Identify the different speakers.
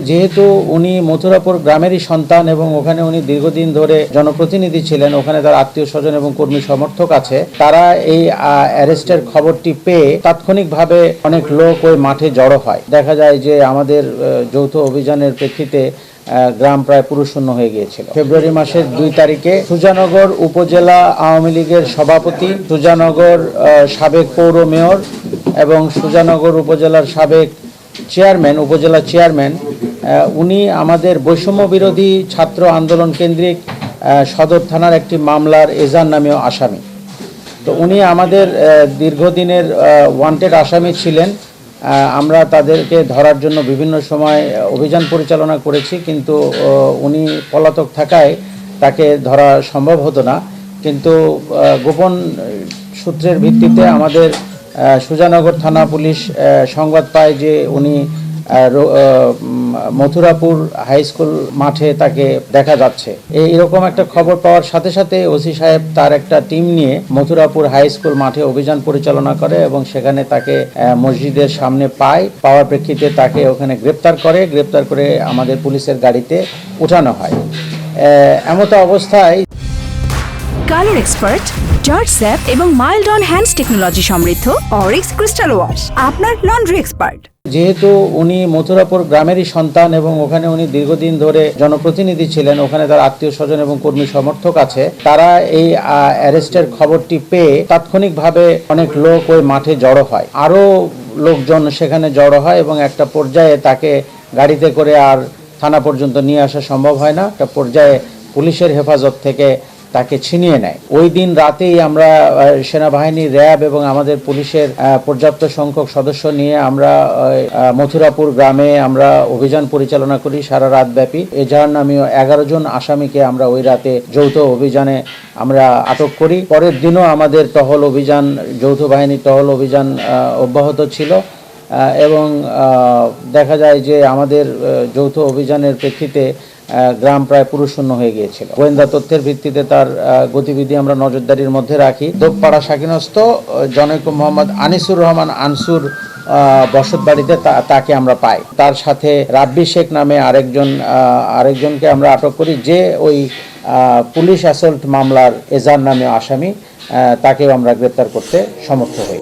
Speaker 1: যেহেতু উনি মথুরাপুর গ্রামেরই সন্তান এবং ওখানে উনি দীর্ঘদিন ধরে জনপ্রতিনিধি ছিলেন, ওখানে তার আত্মীয় স্বজন এবং কর্মী সমর্থক আছে, তারা এই অ্যারেস্টের খবরটি পেয়ে তাৎক্ষণিকভাবে অনেক লোক ওই মাঠে জড়ো হয়। দেখা যায় যে আমাদের যৌথ অভিযানের প্রেক্ষিতে গ্রাম প্রায় পুরুষশূন্য হয়ে গিয়েছিল। ফেব্রুয়ারি মাসের 2 তারিখে সুজানগর উপজেলা আওয়ামী লীগের সভাপতি, সুজানগর সাবেক পৌর মেয়র এবং সুজানগর উপজেলার সাবেক চেয়ারম্যান, উপজেলা চেয়ারম্যান, উনি আমাদের বৈষম্য বিরোধী ছাত্র আন্দোলন কেন্দ্রিক সদর থানার একটি মামলার এজান নামীয় আসামি। তো উনি আমাদের দীর্ঘদিনের ওয়ান্টেড আসামি ছিলেন। আমরা তাদেরকে ধরার জন্য বিভিন্ন সময় অভিযান পরিচালনা করেছি, কিন্তু উনি পলাতক থাকায় তাকে ধরা সম্ভব হতো না। কিন্তু গোপন সূত্রের ভিত্তিতে আমাদের সুজানগর থানা পুলিশ সংবাদ পায় যে উনি মথুরাপুর হাই স্কুল মাঠে তাকে দেখা যাচ্ছে। এইরকম একটা খবর পাওয়ার সাথে সাথে ওসি সাহেব তার একটা টিম নিয়ে মথুরাপুর হাই স্কুল মাঠে অভিযান পরিচালনা করে এবং সেখানে তাকে মসজিদের সামনে পাওয়ার প্রেক্ষিতে তাকে ওখানে গ্রেপ্তার করে আমাদের পুলিশের গাড়িতে উঠানো হয়। এমতো অবস্থায়
Speaker 2: কালার এক্সপার্ট, জর্জ স্যাপ এবং মাইল্ড অন হ্যান্ডস টেকনোলজি সমৃদ্ধ অরিক্স ক্রিস্টাল ওয়াশ আপনার লন্ড্রি এক্সপার্ট।
Speaker 1: যেহেতু উনি মথুরাপুর গ্রামেরই সন্তান এবং ওখানে উনি দীর্ঘদিন ধরে জনপ্রতিনিধি ছিলেন, ওখানে তার আত্মীয় স্বজন এবং কর্মী সমর্থক আছে, তারা এই অ্যারেস্টের খবরটি পেয়ে তাৎক্ষণিকভাবে অনেক লোক ওই মাঠে জড়ো হয়। আরও লোকজন সেখানে জড়ো হয় এবং একটা পর্যায়ে তাকে গাড়িতে করে আর থানা পর্যন্ত নিয়ে আসা সম্ভব হয় না। একটা পর্যায়ে পুলিশের হেফাজত থেকে তাকে ছিনিয়ে নেয়। ওই দিন রাতেই আমরা সেনাবাহিনী, র্যাব এবং আমাদের পুলিশের পর্যাপ্ত সংখ্যক সদস্য নিয়ে আমরা মথুরাপুর গ্রামে আমরা অভিযান পরিচালনা করি সারা রাত ব্যাপী। এজাহার নামীয় 11 জন আসামিকে আমরা ওই রাতে যৌথ অভিযানে আমরা আটক করি। পরের দিনও আমাদের টহল অভিযান, যৌথ বাহিনীর টহল অভিযান অব্যাহত ছিল এবং দেখা যায় যে আমাদের যৌথ অভিযানের প্রেক্ষিতে গ্রাম প্রায় পুরুষশূন্য হয়ে গিয়েছিল। গোয়েন্দা তথ্যের ভিত্তিতে তার গতিবিধি আমরা নজরদারির মধ্যে রাখি। দোপপাড়া শাকিনস্থ জনৈক মোহাম্মদ আনিসুর রহমান আনসুর বসত বাড়িতে তাকে আমরা পাই। তার সাথে রাব্বি শেখ নামে আরেকজনকে আমরা আটক করি, যে ওই পুলিশ অ্যাসল্ট মামলার এজার নামে আসামি, তাকেও আমরা গ্রেপ্তার করতে সমর্থ হই।